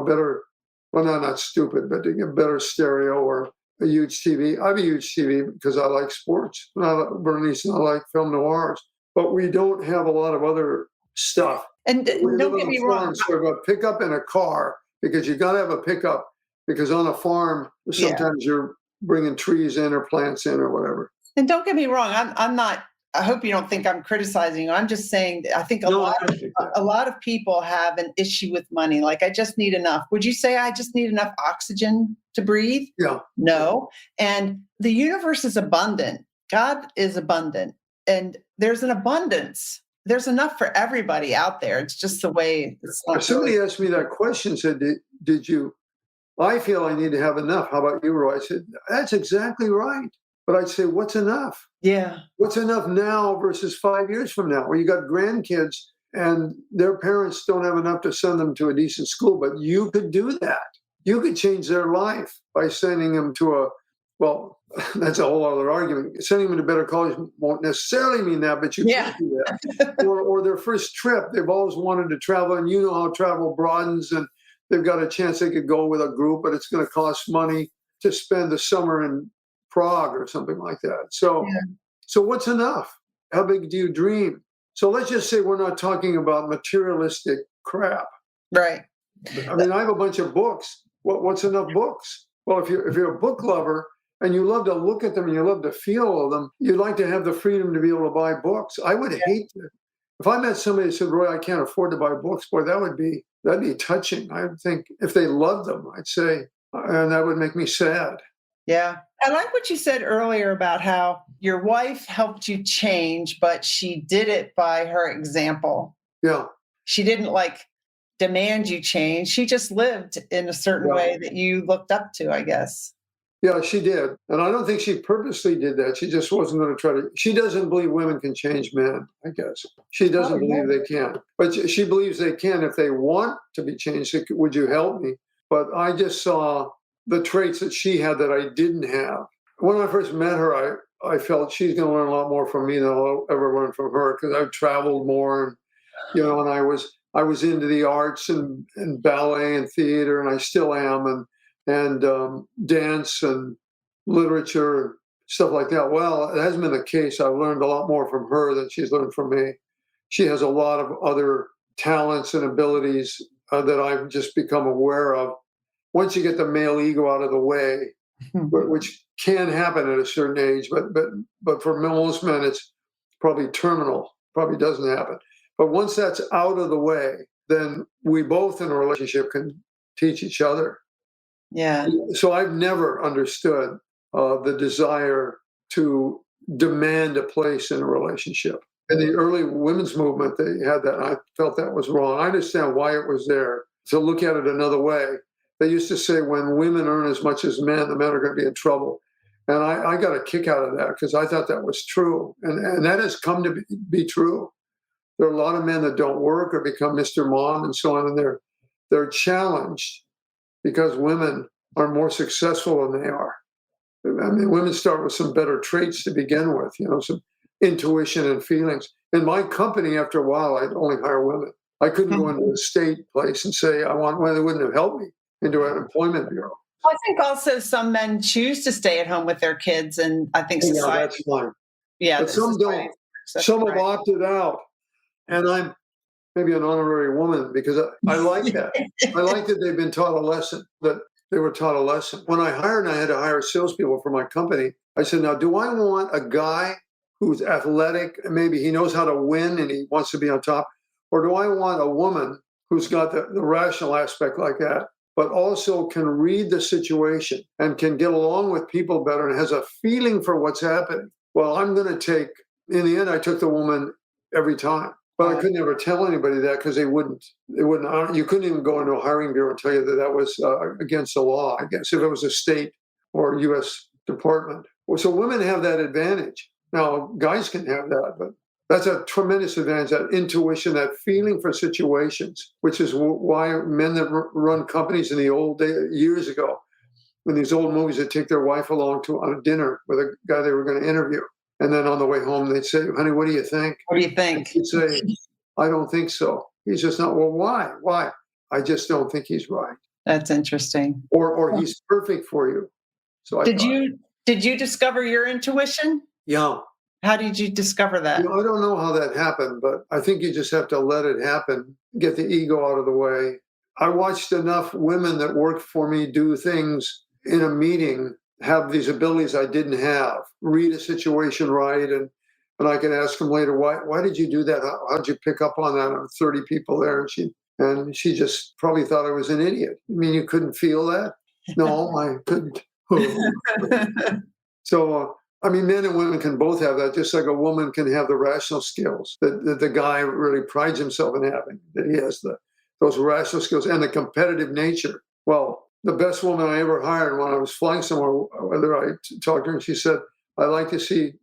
better, well, not stupid, but to get better stereo or a huge TV. I have a huge TV because I like sports. Bernice and I like film noirs, but we don't have a lot of other stuff. And don't get me wrong. So we've got a pickup and a car because you got to have a pickup because on a farm, sometimes you're bringing trees in or plants in or whatever. And don't get me wrong. I'm not, I hope you don't think I'm criticizing you. I'm just saying that I think a lot of people have an issue with money. Like, I just need enough. Would you say I just need enough oxygen to breathe? Yeah. No. And the universe is abundant. God is abundant. And there's an abundance. There's enough for everybody out there. It's just the way it's not. Somebody asked me that question, said, did you, I feel I need to have enough. How about you, Roy? I said, that's exactly right. But I'd say, what's enough? Yeah. What's enough now versus 5 years from now, where you got grandkids and their parents don't have enough to send them to a decent school, but you could do that. You could change their life by sending them to that's a whole other argument. Sending them to better college won't necessarily mean that, but you can do that. or their first trip, they've always wanted to travel, and you know how travel broadens, and they've got a chance they could go with a group, but it's going to cost money to spend the summer in Prague or something like that. So what's enough? How big do you dream? So let's just say we're not talking about materialistic crap. Right. I mean, I have a bunch of books. What's enough books? Well, if you're a book lover and you love to look at them and you love the feel of them, you'd like to have the freedom to be able to buy books. I would hate to. If I met somebody who said, Roy, I can't afford to buy books, boy, that'd be touching. I would think if they loved them, I'd say, and that would make me sad. Yeah. I like what you said earlier about how your wife helped you change, but she did it by her example. Yeah. She didn't demand you change. She just lived in a certain way that you looked up to, I guess. Yeah, she did. And I don't think she purposely did that. She just wasn't going to try to. She doesn't believe women can change men, I guess. She doesn't believe they can. But she believes they can if they want to be changed. Would you help me? But I just saw the traits that she had that I didn't have. When I first met her, I felt she's going to learn a lot more from me than I'll ever learn from her because I've traveled more, and and I was into the arts and ballet and theater, and I still am, and dance and literature and stuff like that. Well, it hasn't been the case. I've learned a lot more from her than she's learned from me. She has a lot of other talents and abilities that I've just become aware of. Once you get the male ego out of the way, which can happen at a certain age, but for most men, it's probably terminal, probably doesn't happen. But once that's out of the way, then we both in a relationship can teach each other. Yeah. So I've never understood the desire to demand a place in a relationship. In the early women's movement, they had that. And I felt that was wrong. I understand why it was there. To look at it another way. They used to say when women earn as much as men, the men are going to be in trouble. And I got a kick out of that because I thought that was true. And that has come to be true. There are a lot of men that don't work or become Mr. Mom and so on. And they're challenged because women are more successful than they are. I mean, women start with some better traits to begin with, some intuition and feelings. In my company, after a while, I'd only hire women. I couldn't go into a state place and say, I want women. They wouldn't have helped me into an employment bureau. I think also some men choose to stay at home with their kids, and I think Yeah, society, that's fine. yeah, But some don't. Some have opted out. And I'm maybe an honorary woman because I like that. I like that they've been taught a lesson, that they were taught a lesson. When I had to hire salespeople for my company, I said, now, do I want a guy who's athletic and maybe he knows how to win and he wants to be on top? Or do I want a woman who's got the rational aspect like that, but also can read the situation and can get along with people better and has a feeling for what's happening? Well, I'm going to take, in the end, I took the woman every time. But I could never tell anybody that because they wouldn't. You couldn't even go into a hiring bureau and tell you that was against the law, I guess, if it was a state or U.S. department. So women have that advantage. Now, guys can have that, but that's a tremendous advantage, that intuition, that feeling for situations, which is why men that run companies in the old days, years ago, in these old movies, they take their wife along on a dinner with a guy they were going to interview. And then on the way home, they'd say, honey, what do you think? What do you think? He'd say, I don't think so. He's just not. Well, why? Why? I just don't think he's right. That's interesting. Or he's perfect for you. So did you discover your intuition? Yeah. How did you discover that? I don't know how that happened, but I think you just have to let it happen, get the ego out of the way. I watched enough women that worked for me do things in a meeting, have these abilities I didn't have, read a situation right. And I could ask them later, why did you do that? How'd you pick up on that? There were 30 people there. And she just probably thought I was an idiot. You mean you couldn't feel that? No, I couldn't. So, men and women can both have that, just like a woman can have the rational skills that the guy really prides himself in having, that he has those rational skills and the competitive nature. Well, the best woman I ever hired, when I was flying somewhere, whether I talked to her, and she said, I like to see,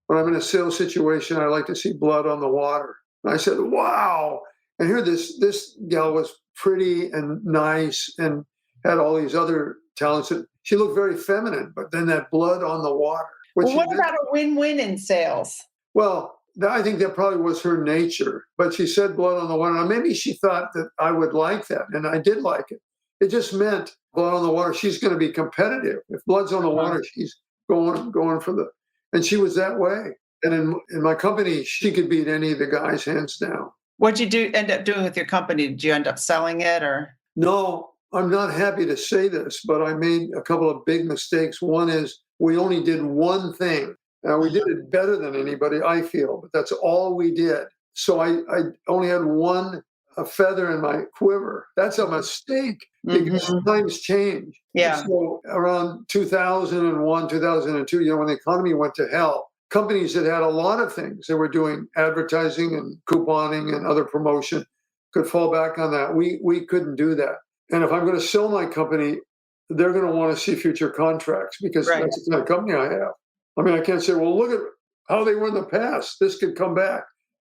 when I'm in a sales situation, I like to see blood on the water. And I said, wow. And here this gal was pretty and nice and had all these other talents. She looked very feminine, but then that blood on the water. What about a win-win in sales? Well, I think that probably was her nature. But she said blood on the water. Now, maybe she thought that I would like that, and I did like it. It just meant blood on the water. She's going to be competitive. If blood's on the water, she's going for the. And she was that way. And in my company, she could beat any of the guys hands down. What'd you end up doing with your company? Did you end up selling it or? No, I'm not happy to say this, but I made a couple of big mistakes. One is we only did one thing. Now, we did it better than anybody, I feel, but that's all we did. So I only had a feather in my quiver. That's a mistake because times change. Yeah. So around 2001, 2002, when the economy went to hell, companies that had a lot of things, they were doing advertising and couponing and other promotion, could fall back on that. We couldn't do that. And if I'm going to sell my company, they're going to want to see future contracts because that's the kind of company I have. I can't say, well, look at how they were in the past. This could come back.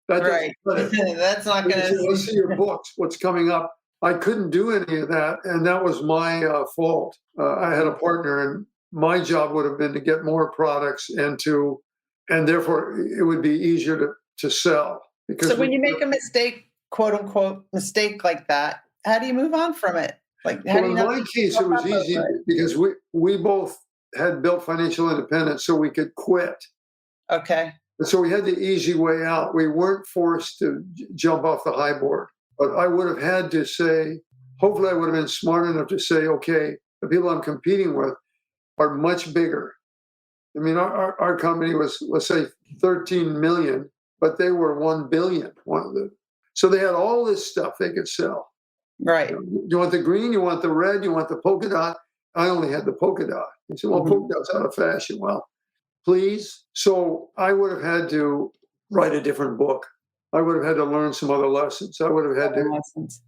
That That's not going to. Let's see your books. What's coming up? I couldn't do any of that, and that was my fault. I had a partner, and my job would have been to get more products and therefore it would be easier to sell. So when you make a mistake, quote unquote, mistake like that, how do you move on from it? In my case, it was easy because we both had built financial independence so we could quit. Okay. And so we had the easy way out. We weren't forced to jump off the high board. But I would have had to say, hopefully I would have been smart enough to say, okay, the people I'm competing with are much bigger. Our company was, let's say, 13 million, but they were 1 billion. So they had all this stuff they could sell. Right. You want the green, you want the red, you want the polka dot. I only had the polka dot. He said, well, polka dot's out of fashion. Well, please. So I would have had to write a different book. I would have had to learn some other lessons. I would have had to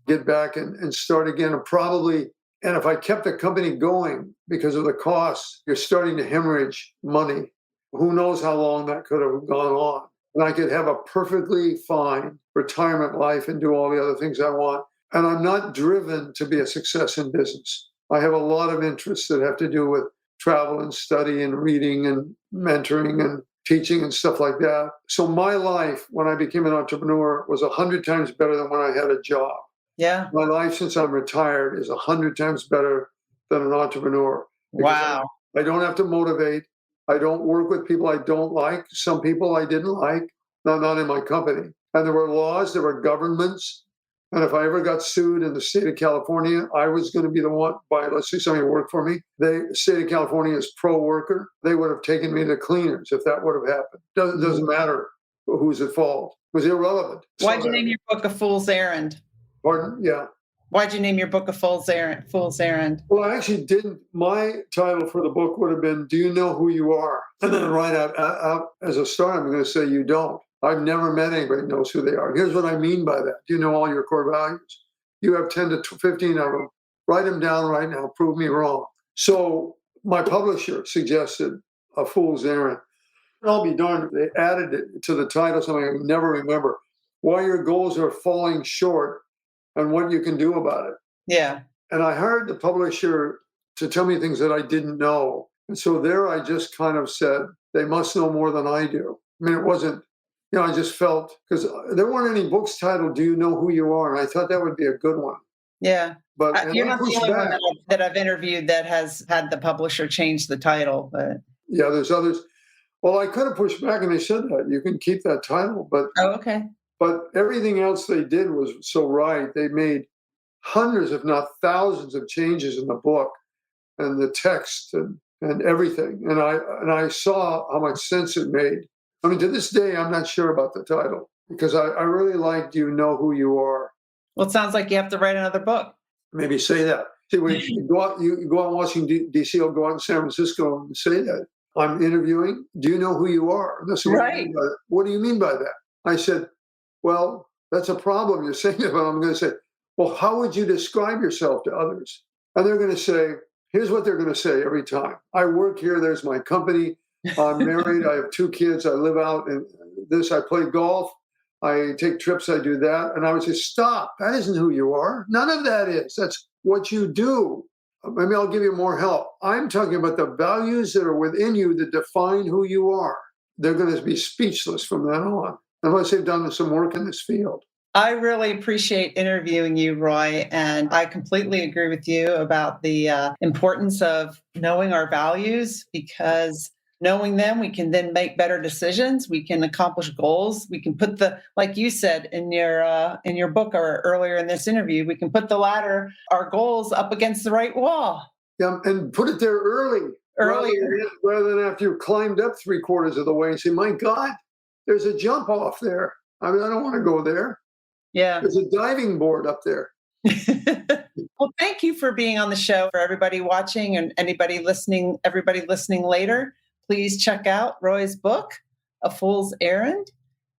get back and start again. And if I kept the company going because of the costs, you're starting to hemorrhage money. Who knows how long that could have gone on. And I could have a perfectly fine retirement life and do all the other things I want. And I'm not driven to be a success in business. I have a lot of interests that have to do with travel and study and reading and mentoring and teaching and stuff like that. So my life, when I became an entrepreneur, was 100 times better than when I had a job. Yeah. My life since I'm retired is 100 times better than an entrepreneur. Wow. I don't have to motivate. I don't work with people I don't like. Some people I didn't like, not in my company. And there were laws, there were governments. And if I ever got sued in the state of California, I was going to be the one by, let's say somebody worked for me. The state of California is pro-worker. They would have taken me to cleaners if that would have happened. Doesn't matter who's at fault. It was irrelevant. Why'd you name your book A Fool's Errand? Pardon? Yeah. Why'd you name your book A Fool's Errand? Fool's Errand. Well, I actually didn't. My title for the book would have been, Do You Know Who You Are? And then right out as a start, I'm going to say, you don't. I've never met anybody who knows who they are. Here's what I mean by that. Do you know all your core values? You have 10 to 15 of them. Write them down right now. Prove me wrong. So my publisher suggested A Fool's Errand. I'll be darned, they added it to the title, something I never remember. Why your goals are falling short and what you can do about it. Yeah. And I hired the publisher to tell me things that I didn't know. And so there I just kind of said, they must know more than I do. I mean, it wasn't, I just felt, because there weren't any books titled, Do You Know Who You Are? And I thought that would be a good one. Yeah. But you're not the only one that I've interviewed that has had the publisher change the title. But yeah, there's others. Well, I could have pushed back and they said that. You can keep that title. But okay. But everything else they did was so right. They made hundreds, if not thousands, of changes in the book and the text and everything. And I saw how much sense it made. I mean, to this day, I'm not sure about the title because I really like Do You Know Who You Are? Well, it sounds like you have to write another book. Maybe say that. See, when you go out in Washington, D.C., or go out in San Francisco and say that. I'm interviewing. Do you know who you are? And that's right. What do you mean by that? I said, well, that's a problem you're saying that, but I'm going to say, well, how would you describe yourself to others? And they're going to say, here's what they're going to say every time. I work here. There's my company. I'm married. I have 2 kids. I live out in this. I play golf. I take trips. I do that. And I would say, stop. That isn't who you are. None of that is. That's what you do. Maybe I'll give you more help. I'm talking about the values that are within you that define who you are. They're going to be speechless from then on, unless they've done some work in this field. I really appreciate interviewing you, Roy, and I completely agree with you about the importance of knowing our values, because knowing them, we can then make better decisions. We can accomplish goals. We can put like you said in your book or earlier in this interview, we can put the ladder, our goals up against the right wall. Yeah, and put it there earlier. Rather than after you've climbed up 3/4 of the way and say, my God, there's a jump off there. I mean, I don't want to go there. Yeah. There's a diving board up there. Well, thank you for being on the show. For everybody watching and everybody listening later, please check out Roy's book, A Fool's Errand,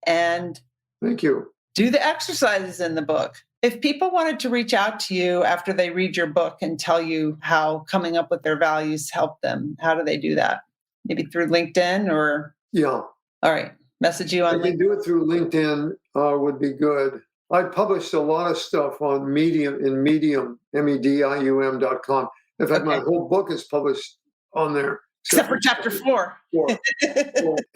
and thank you. Do the exercises in the book. If people wanted to reach out to you after they read your book and tell you how coming up with their values helped them, how do they do that? Maybe through LinkedIn or? Yeah. All right. Message you on LinkedIn. If you do it through LinkedIn, would be good. I published a lot of stuff on Medium, medium.com. In fact, my whole book is published on there. Except for chapter 4.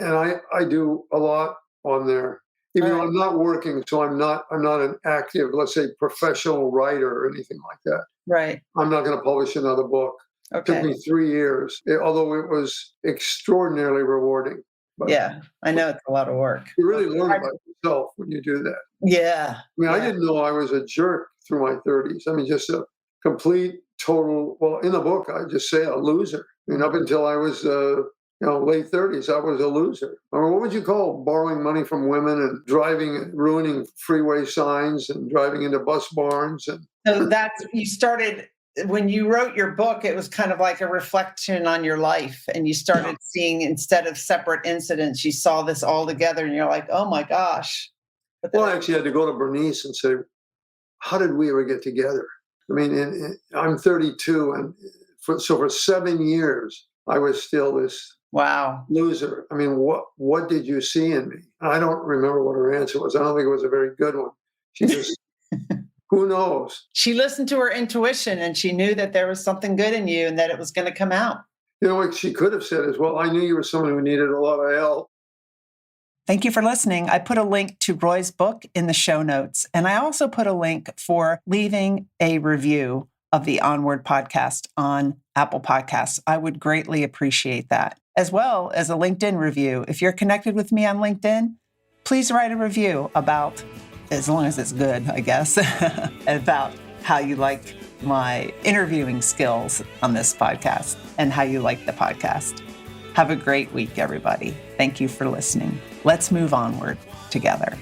And I do a lot on there. Even though I'm not working, so I'm not an active, let's say, professional writer or anything like that. Right. I'm not going to publish another book. Okay. It took me 3 years, although it was extraordinarily rewarding. But yeah, I know it's a lot of work. You really learn about yourself when you do that. Yeah. I mean, I didn't know I was a jerk through my 30s. I mean, just a complete, total, well, in the book, I just say a loser. I mean, up until I was, late 30s, I was a loser. I mean, what would you call borrowing money from women and driving and ruining freeway signs and driving into bus barns? And so you started, when you wrote your book, it was kind of like a reflection on your life. And you started seeing, instead of separate incidents, you saw this all together and you're like, oh my gosh. Well, I actually had to go to Bernice and say, how did we ever get together? I mean, I'm 32. And for 7 years, I was still this loser. I mean, what did you see in me? I don't remember what her answer was. I don't think it was a very good one. She just, who knows? She listened to her intuition and she knew that there was something good in you and that it was going to come out. You know, what she could have said is, well, I knew you were someone who needed a lot of help. Thank you for listening. I put a link to Roy's book in the show notes, and I also put a link for leaving a review of the Onward podcast on Apple Podcasts. I would greatly appreciate that, as well as a LinkedIn review. If you're connected with me on LinkedIn, please write a review about, as long as it's good, I guess, about how you like my interviewing skills on this podcast and how you like the podcast. Have a great week, everybody. Thank you for listening. Let's move onward together.